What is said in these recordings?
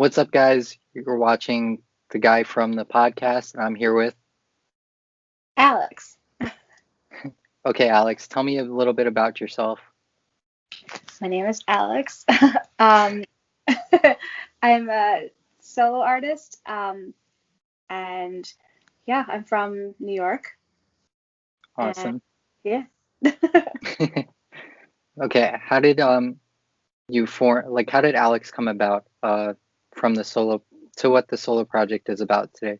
What's up, guys? You're watching The Guy from the Podcast, and I'm here with. Alyxx. Okay, Alyxx, tell me a little bit about yourself. My name is Alyxx. um, I'm a solo artist, and yeah, I'm from New York. And Awesome. yeah, Okay, how did you form? Like, how did Alyxx come about? From the solo to what the solo project is about today.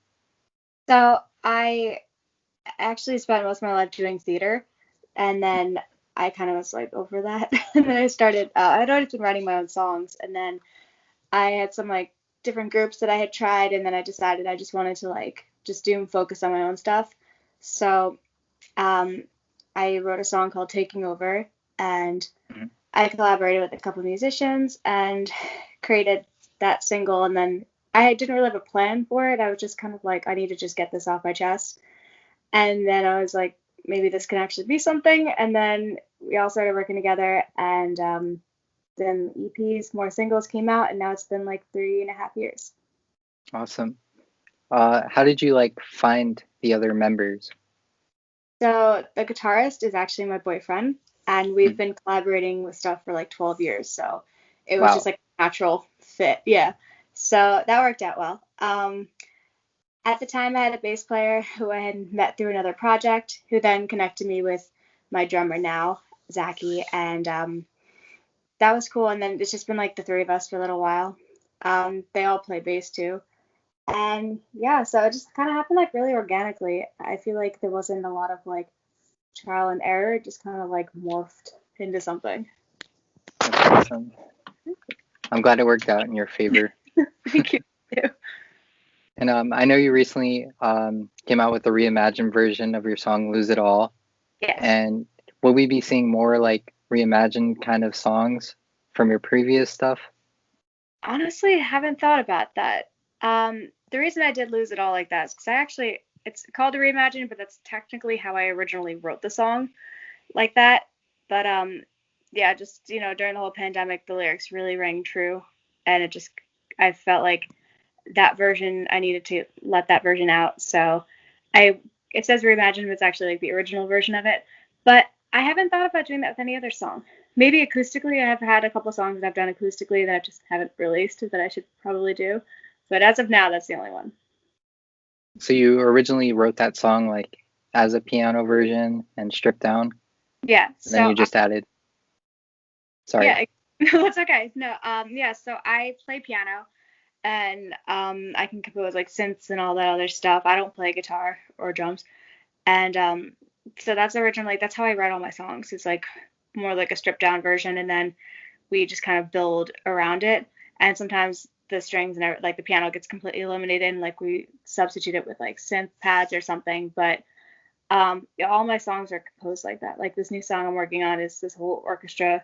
so I actually spent most of my life doing theater, and then I kind of was like over that, and then I started. I'd always been writing my own songs, and then I had some like different groups that I had tried, and then I decided I just wanted to like just do and focus on my own stuff. So um, I wrote a song called Taking Over, and Mhm. I collaborated with a couple of musicians and created that single. And then I didn't really have a plan for it. I was just kind of like, I need to just get this off my chest. And then I was like, maybe this can actually be something. And then we all started working together, and then EPs, more singles came out, and now it's been like 3.5 years. Awesome. How did you like find the other members? So the guitarist is actually my boyfriend, and we've Mhm. been collaborating with stuff for like 12 years. So it was just Wow. like a natural fit. Yeah. So that worked out well. At the time, I had a bass player who I had met through another project, who then connected me with my drummer now, Zachy, and that was cool. And then it's just been like the three of us for a little while. They all play bass too. And yeah, so it just kind of happened like really organically. I feel like there wasn't a lot of like trial and error. It just kind of like morphed into something. That's awesome. I'm glad it worked out in your favor. Thank you. And I know you recently came out with a reimagined version of your song "Lose It All." Yes. And will we be seeing more like reimagined kind of songs from your previous stuff? Honestly, I haven't thought about that. The reason I did lose it all like that is because it's called a reimagine, but that's technically how I originally wrote the song like that. But yeah, just during the whole pandemic, the lyrics really rang true, and I felt like that version, I needed to let that version out. So I it says reimagined, but it's actually like the original version of it. But I haven't thought about doing that with any other song. Maybe acoustically, I have had a couple songs that I've done acoustically that I just haven't released that I should probably do. But as of now, that's the only one. So you originally wrote that song like as a piano version and stripped down, Yeah. and then So you just added. Sorry. yeah, that's okay. No. Yeah. So I play piano, and I can compose like synths and all that other stuff. I don't play guitar or drums. And so that's originally that's how I write all my songs. It's like more like a stripped down version, and then we just kind of build around it. And sometimes the strings and like the piano gets completely eliminated, and like we substitute it with like synth pads or something. But yeah, all my songs are composed like that. Like this new song I'm working on is this whole orchestra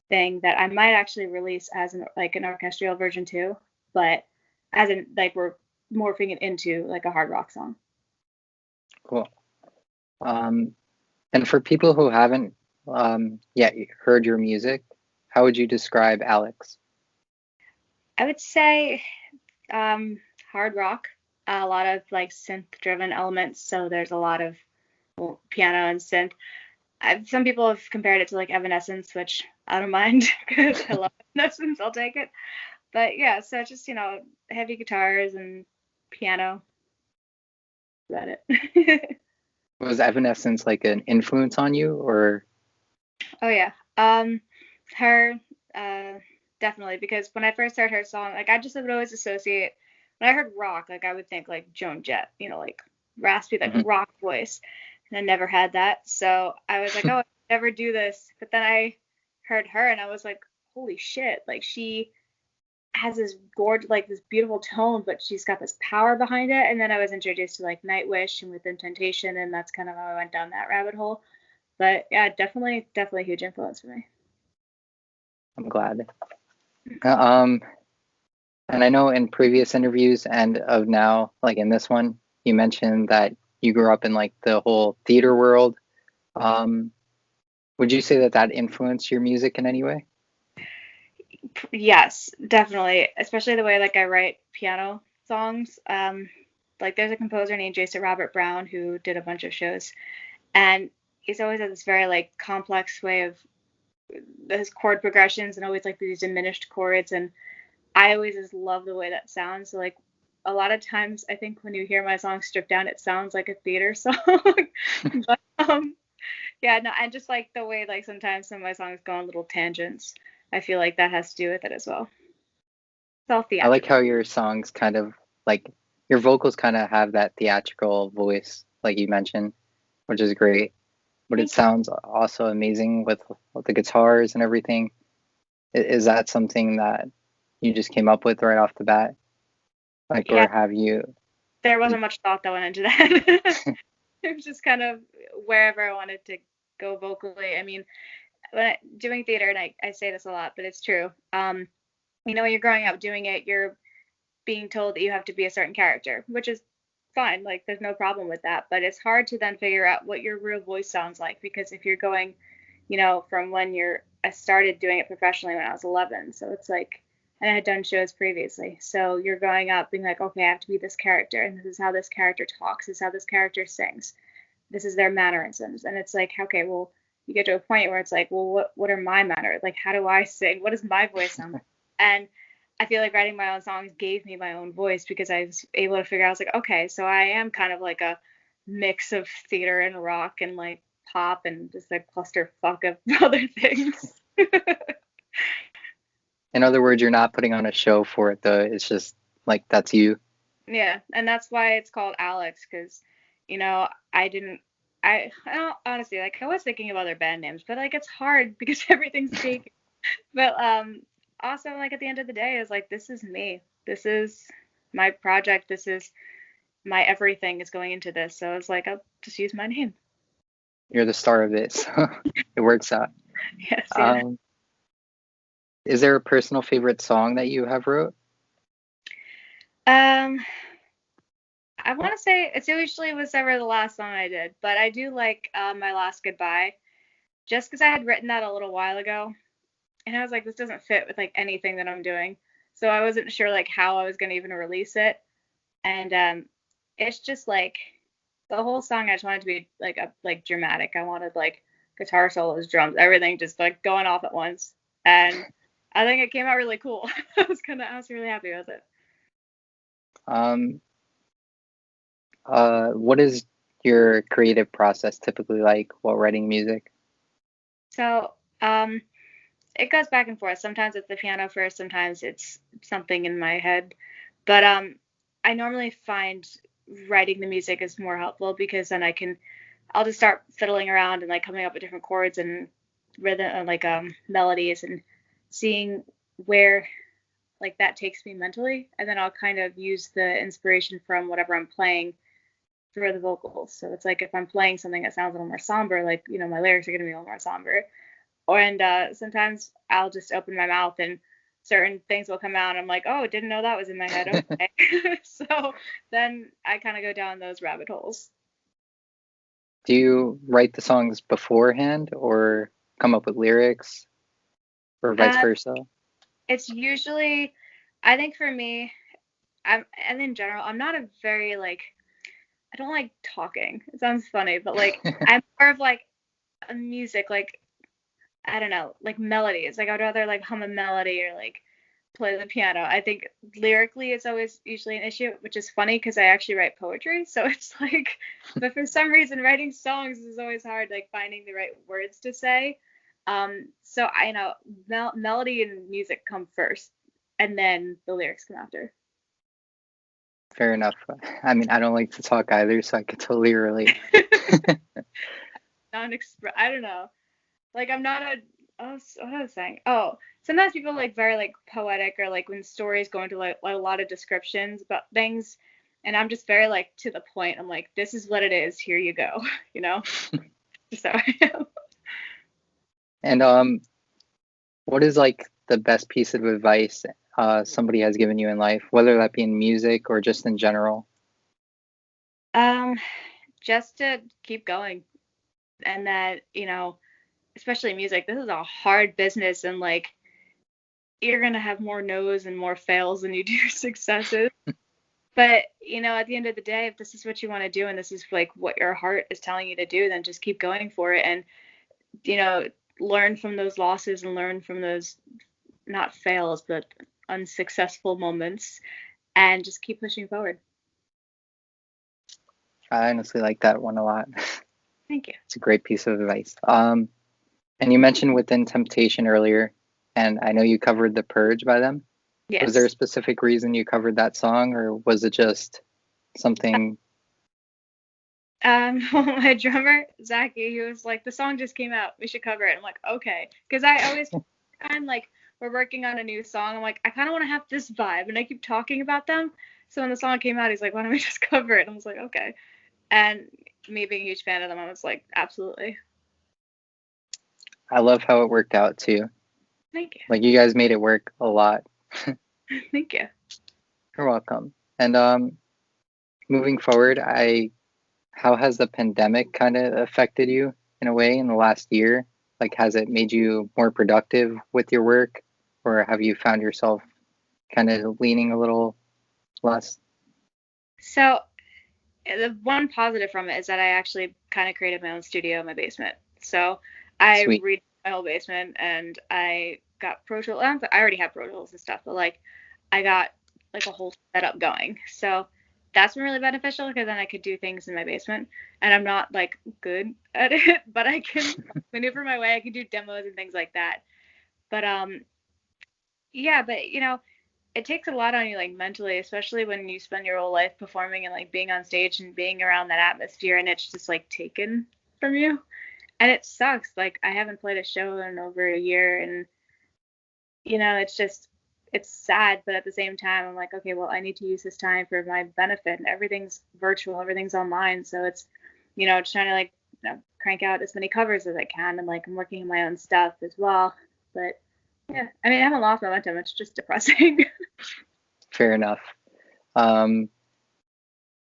thing that I might actually release as an orchestral version too, but as in like we're morphing it into like a hard rock song. Cool. Um, and for people who haven't yet heard your music, how would you describe Alyxx? I would say hard rock, a lot of like synth driven elements. So there's a lot of piano and synth. Some people have compared it to like Evanescence, which I don't mind because I love Evanescence. I'll take it. But yeah, so just heavy guitars and piano. Is that it? Was Evanescence like an influence on you, or Oh yeah. Her, uh, definitely because when I first heard her song, like I just would always associate when I heard rock, like I would think like Joan Jett, like raspy, like Mhm. rock voice, and I never had that. So I was like, oh, I never do this. But then I heard her, and I was like, holy shit! Like she has this gorgeous, like this beautiful tone, but she's got this power behind it. And then I was introduced to like Nightwish and Within Temptation, and that's kind of how I went down that rabbit hole. But yeah, definitely a huge influence for me. I'm glad. Um, and I know in previous interviews and of now, like in this one, you mentioned that you grew up in like the whole theater world. Um, would you say that that influenced your music in any way? Yes, definitely. Especially the way like I write piano songs. Like there's a composer named Jason Robert Brown who did a bunch of shows, and he's always had this very like complex way of his chord progressions and always like these diminished chords, and I always just love the way that sounds. So like a lot of times I think when you hear my song stripped down, it sounds like a theater song. But yeah, no, and just like the way like sometimes some of my songs go on little tangents. I feel like that has to do with it as well. It's all I like how theatrical. your songs kind of like your vocals kind of have that theatrical voice, like you mentioned, which is great. But it Thank you. sounds also amazing with the guitars and everything. Is that something that you just came up with right off the bat? Like, Yeah, or have you? there wasn't much thought that went into that. It was just kind of wherever I wanted to go vocally. I mean, doing theater, and I say this a lot, but it's true. When you're growing up doing it, you're being told that you have to be a certain character, which is fine. Like, there's no problem with that. But it's hard to then figure out what your real voice sounds like because if you're going, from when I started doing it professionally when I was 11. So it's like, and I had done shows previously. So you're growing up being like, okay, I have to be this character, and this is how this character talks, this is how this character sings, this is their mannerisms. And it's like, okay, well, you get to a point where it's like, well, what are my manners? Like, how do I sing? What does my voice sound like? And I feel like writing my own songs gave me my own voice because I was able to figure out, I was like, okay, so I am kind of like a mix of theater and rock and like pop and just like clusterfuck of other things. In other words, you're not putting on a show for it though. It's just like that's you. Yeah, and that's why it's called Alyxx because, I didn't. I don't honestly like. I was thinking of other band names, but like it's hard because everything's taken. But also like at the end of the day, is like this is me. This is my project. This is my everything is going into this. So it's like I'll just use my name. You're the star of it, so it works out. Yes, yeah. Um, is there a personal favorite song that you have wrote? Um, I want to say it's usually was ever the last song I did, but I do like my last goodbye, just because I had written that a little while ago, and I was like, this doesn't fit with like anything that I'm doing, so I wasn't sure like how I was gonna even release it, and it's just like the whole song. I just wanted to be like dramatic. I wanted like guitar solos, drums, everything just like going off at once, and I think it came out really cool. I was really happy with it. Um, what is your creative process typically like while writing music? So it goes back and forth. Sometimes it's the piano first, sometimes it's something in my head. But I normally find writing the music is more helpful because then I'll just start fiddling around and like coming up with different chords and rhythm like melodies and seeing where like that takes me mentally, and then I'll kind of use the inspiration from whatever I'm playing for the vocals. So it's like if I'm playing something that sounds a little more somber, like my lyrics are gonna be a little more somber, and sometimes I'll just open my mouth and certain things will come out. And I'm like, oh, didn't know that was in my head. Okay. So then I kind of go down those rabbit holes. Do you write the songs beforehand or come up with lyrics or vice Uh, versa? it's usually, I think for me, and in general, I'm not a very like, I don't like talking. It sounds funny, but like, I'm more of like a music, like, I don't know, like melodies. Like I'd rather like hum a melody or like play the piano. I think lyrically it's always usually an issue, which is funny because I actually write poetry. So it's like, but for some reason writing songs is always hard, like finding the right words to say. So I know melody and music come first, and then the lyrics come after. Fair enough. I mean, I don't like to talk either, so I could totally relate. I don't know. Like I'm not a what was I saying? Oh, sometimes people like very like poetic or like when stories go into like a lot of descriptions about things, and I'm just very like to the point. I'm like, this is what it is. Here you go. You know. So And what is like the best piece of advice somebody has given you in life, whether that be in music or just in general? um, just to keep going, and that especially music. This is a hard business, and like you're gonna have more no's and more fails than you do successes. But at the end of the day, if this is what you want to do and this is like what your heart is telling you to do, then just keep going for it and learn from those losses and learn from those not fails but unsuccessful moments and just keep pushing forward. I honestly like that one a lot. Thank you. It's a great piece of advice. And you mentioned Within Temptation earlier, and I know you covered The Purge by them. Yes. Was there a specific reason you covered that song, or was it just something? My drummer, Zachy, he was like, the song just came out, we should cover it. I'm like, okay. Because I always kind like, we're working on a new song. I'm like, I kind of want to have this vibe. And I keep talking about them. So when the song came out, he's like, why don't we just cover it? And I was like, okay. And me being a huge fan of them, I was like, absolutely. I love how it worked out too. Thank you. Like you guys made it work a lot. Thank you. You're welcome. And moving forward, how has the pandemic kind of affected you in a way in the last year? Like, has it made you more productive with your work, or have you found yourself kind of leaning a little less? So the one positive from it is that I actually kind of created my own studio in my basement. So I Sweet. redid my whole basement and I got Pro Tools. I already have Pro Tools and stuff, but like I got like a whole setup going. So that's been really beneficial because then I could do things in my basement and I'm not like good at it, but I can maneuver my way. I can do demos and things like that. But yeah, but it takes a lot on you like mentally, especially when you spend your whole life performing and like being on stage and being around that atmosphere and it's just like taken from you. And it sucks. Like I haven't played a show in over a year and it's sad, but at the same time I'm like, okay, well I need to use this time for my benefit and everything's virtual, everything's online. So it's just trying to like crank out as many covers as I can and like I'm working on my own stuff as well. But yeah, I mean I haven't lost momentum, it's just depressing. Fair enough. Um,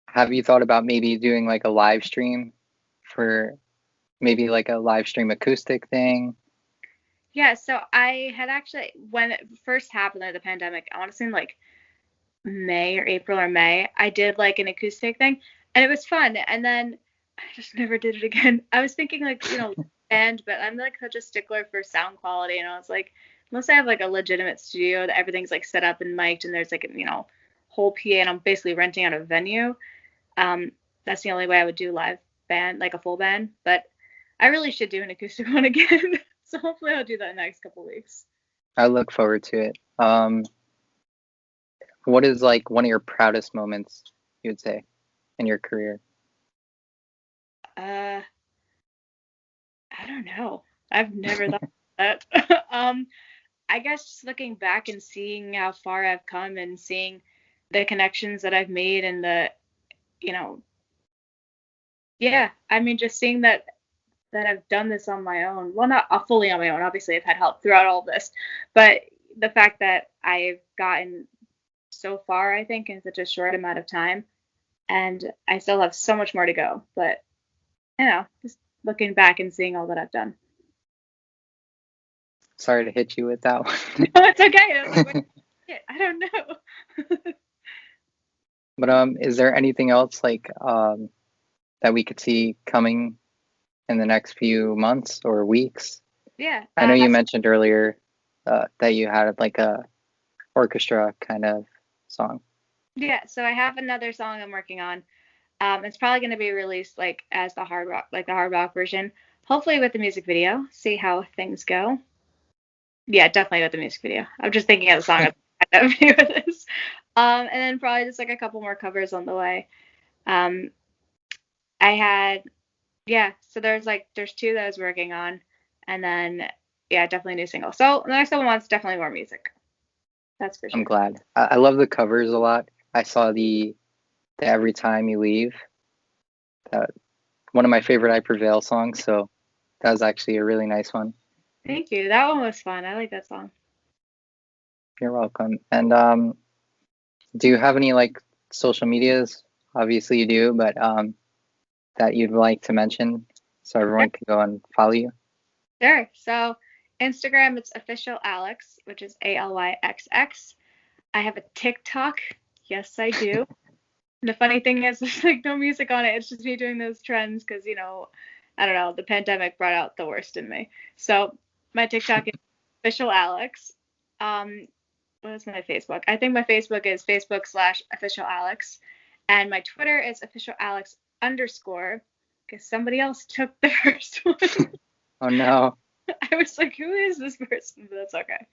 have you thought about maybe doing like a live stream for maybe like a live stream acoustic thing? Yeah, so I had actually, when it first happened, the pandemic, I want to say in like May or April or May, I did like an acoustic thing and it was fun. And then I just never did it again. I was thinking like, band, but I'm like such a stickler for sound quality. And I was like, unless I have like a legitimate studio that everything's like set up and mic'd and there's like a, whole PA and I'm basically renting out a venue, that's the only way I would do live band, like a full band. But I really should do an acoustic one again. So hopefully I'll do that in the next couple weeks. I look forward to it. What is like one of your proudest moments, you would say, in your career? I don't know. I've never thought of that. I guess just looking back and seeing how far I've come and seeing the connections that I've made and you know, yeah, I mean, just seeing that I've done this on my own. Well, not fully on my own. Obviously, I've had help throughout all this, but the fact that I've gotten so far, I think, in such a short amount of time, and I still have so much more to go. But just looking back and seeing all that I've done. Sorry to hit you with that one. No, it's okay. I was like, I don't know. But is there anything else like that we could see coming in the next few months or weeks? Yeah. I know you mentioned earlier that you had like a orchestra kind of song. Yeah, so I have another song I'm working on. It's probably going to be released like as the hard rock version. Hopefully with the music video. See how things go. Yeah, definitely with the music video. I'm just thinking of the song I'm with this. And then probably just like a couple more covers on the way. I had so there's two that I was working on, and then definitely a new single. So the next couple months, definitely more music. That's for sure. I'm glad. I love the covers a lot. I saw the Every Time You Leave. That one of my favorite I Prevail songs. So that was actually a really nice one. Thank you. That one was fun. I like that song. You're welcome. And do you have any like social medias? Obviously you do, but that you'd like to mention so everyone can go and follow you? Sure. So Instagram, it's official Alyxx, which is Alyxx. I have a TikTok. Yes, I do. And the funny thing is, there's like no music on it. It's just me doing those trends because, I don't know, the pandemic brought out the worst in me. So my TikTok is official Alyxx. What is my Facebook? I think my Facebook is Facebook/official Alyxx. And my Twitter is official Alyxx _ because somebody else took the first one. Oh no. I was like, who is this person? But that's okay.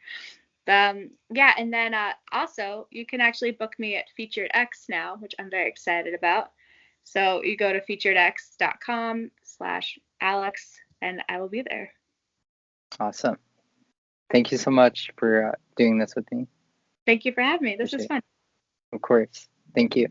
Yeah, and then also you can actually book me at Featured X now, which I'm very excited about. So you go to featuredx.com/Alyxx and I will be there. Awesome. Thank you so much for doing this with me. Thank you for having me. This is fun. Of course. Thank you.